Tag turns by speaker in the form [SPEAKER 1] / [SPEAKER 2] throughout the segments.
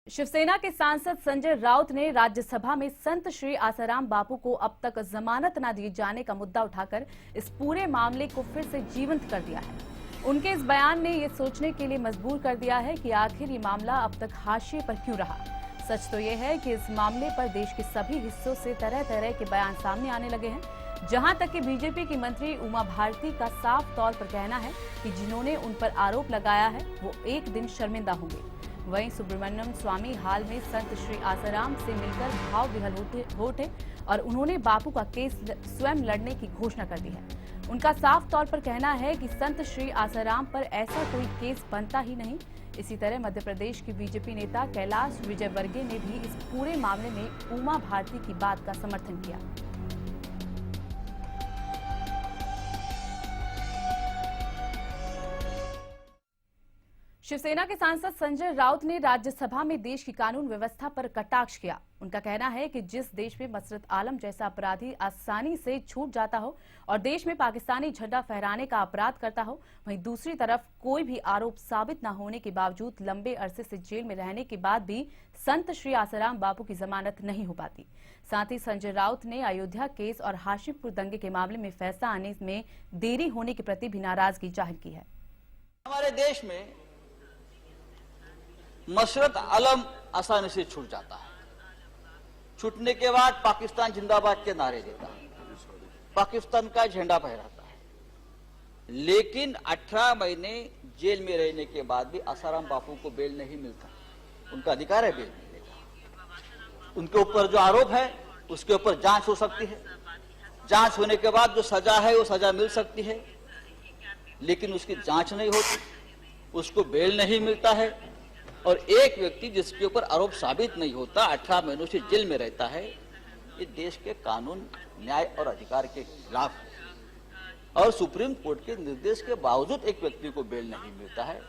[SPEAKER 1] शिवसेना के सांसद संजय राउत ने राज्यसभा में संत श्री आसाराम बापू को अब तक जमानत न दिए जाने का मुद्दा उठाकर इस पूरे मामले को फिर से जीवंत कर दिया है। उनके इस बयान ने ये सोचने के लिए मजबूर कर दिया है कि आखिर ये मामला अब तक हाशिए पर क्यों रहा। सच तो ये है कि इस मामले पर देश के सभी हिस्सों से तरह तरह के बयान सामने आने लगे हैं। जहां तक कि बीजेपी की मंत्री उमा भारती का साफ तौर पर कहना है कि जिन्होंने उन पर आरोप लगाया है वो एक दिन शर्मिंदा होंगे। वहीं सुब्रमण्यम स्वामी हाल में संत श्री आसाराम से मिलकर भाव विहल होते और उन्होंने बापू का केस स्वयं लड़ने की घोषणा कर दी है। उनका साफ तौर पर कहना है कि संत श्री आसाराम पर ऐसा कोई केस बनता ही नहीं। इसी तरह मध्य प्रदेश के बीजेपी नेता कैलाश विजयवर्गीय ने भी इस पूरे मामले में उमा भारती की बात का समर्थन किया। शिवसेना के सांसद संजय राउत ने राज्यसभा में देश की कानून व्यवस्था पर कटाक्ष किया। उनका कहना है कि जिस देश में मसरत आलम जैसा अपराधी आसानी से छूट जाता हो और देश में पाकिस्तानी झंडा फहराने का अपराध करता हो, वहीं दूसरी तरफ कोई भी आरोप साबित न होने के बावजूद लंबे अरसे से जेल में रहने के बाद भी संत श्री आसाराम बापू की जमानत नहीं हो पाती। साथ ही संजय राउत ने अयोध्या केस और हाशिमपुर दंगे के मामले में फैसला आने में देरी होने के प्रति भी नाराजगी जाहिर की है।
[SPEAKER 2] हमारे देश में मसरत आलम आसानी से छूट जाता है। छूटने के बाद पाकिस्तान जिंदाबाद के नारे देता है, पाकिस्तान का झंडा फहराता है। लेकिन 18 महीने जेल में रहने के बाद भी आसाराम बापू को बेल नहीं मिलता। उनका अधिकार है बेल मिलने का। उनके ऊपर जो आरोप है उसके ऊपर जांच हो सकती है। जांच होने के बाद जो सजा है वो सजा मिल सकती है, लेकिन उसकी जांच नहीं होती, उसको बेल नहीं मिलता है। और एक व्यक्ति जिसके ऊपर आरोप साबित नहीं होता 18 महीनों से जेल में रहता है, ये देश के कानून, न्याय और अधिकार के खिलाफ है। और सुप्रीम कोर्ट के निर्देश के बावजूद एक व्यक्ति को बेल नहीं मिलता है।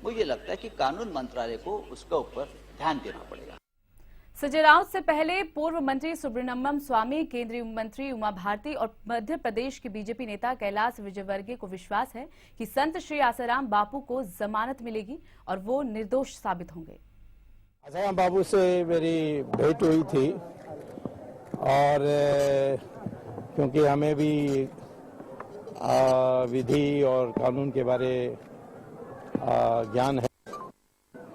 [SPEAKER 2] मुझे लगता है कि कानून मंत्रालय को उसके ऊपर ध्यान देना पड़ेगा।
[SPEAKER 1] संजय राउत से पहले पूर्व मंत्री सुब्रमण्यम स्वामी, केंद्रीय मंत्री उमा भारती और मध्य प्रदेश के बीजेपी नेता कैलाश विजयवर्गीय को विश्वास है कि संत श्री आसाराम बापू को जमानत मिलेगी और वो निर्दोष साबित होंगे।
[SPEAKER 3] आसाराम बापू से मेरी भेंट हुई थी और क्योंकि हमें भी विधि और कानून के बारे ज्ञान है,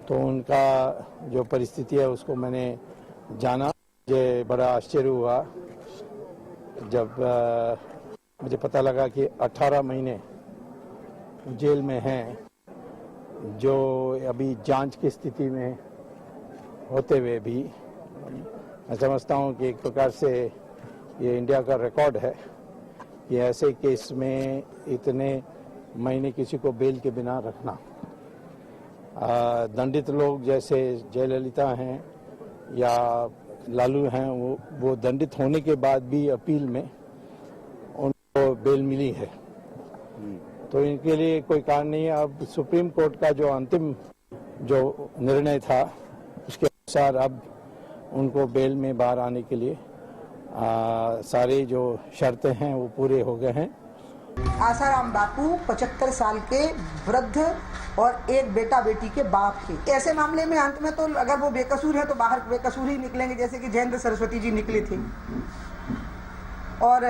[SPEAKER 3] तो उनका जो परिस्थिति है उसको मैंने जाना। मुझे बड़ा आश्चर्य हुआ जब मुझे पता लगा कि 18 महीने जेल में हैं, जो अभी जांच की स्थिति में होते हुए भी मैं समझता हूँ कि एक प्रकार से ये इंडिया का रिकॉर्ड है कि ऐसे केस में इतने महीने किसी को बेल के बिना रखना। दंडित लोग जैसे जयललिता हैं या लालू हैं, वो दंडित होने के बाद भी अपील में उनको बेल मिली है, तो इनके लिए कोई कारण नहीं है। अब सुप्रीम कोर्ट का जो अंतिम जो निर्णय था उसके अनुसार अब उनको बेल में बाहर आने के लिए सारे जो शर्तें हैं वो पूरे हो गए हैं।
[SPEAKER 4] आसाराम बापू 75 साल के वृद्ध और एक बेटा बेटी के बाप थे। ऐसे मामले में अंत में तो अगर वो बेकसूर है तो बाहर बेकसूर ही निकलेंगे, जैसे कि जयेंद्र सरस्वती जी निकले थे। और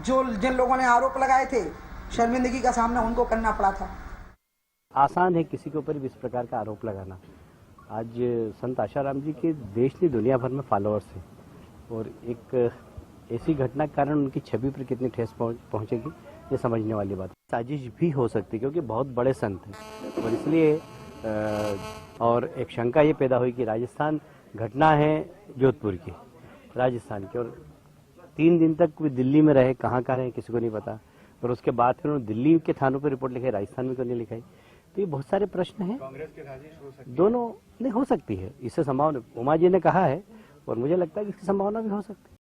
[SPEAKER 4] जिन लोगों ने आरोप लगाए थे, शर्मिंदगी का सामना उनको करना पड़ा था।
[SPEAKER 5] आसान है किसी के ऊपर भी इस प्रकार का आरोप लगाना। आज संत आसाराम जी के देश की दुनिया भर में फॉलोअर्स हैं और एक ऐसी घटना के कारण उनकी छवि पर कितनी ठेस पहुंचेगी ये समझने वाली बात। साजिश भी हो सकती है क्योंकि बहुत बड़े संत हैं और इसलिए और एक शंका ये पैदा हुई कि राजस्थान घटना है जोधपुर की, राजस्थान की, और 3 दिन तक वे दिल्ली में रहे, कहाँ रहे किसी को नहीं पता। और उसके बाद फिर उन्होंने दिल्ली के थानों पर रिपोर्ट लिखाई, राजस्थान में क्यों नहीं लिखाई। तो ये बहुत सारे प्रश्न हैं। कांग्रेस की साजिश हो सकती है, दोनों नहीं हो सकती है, इससे संभावना उमा जी ने कहा है और मुझे लगता है कि इसकी संभावना भी हो सकती है।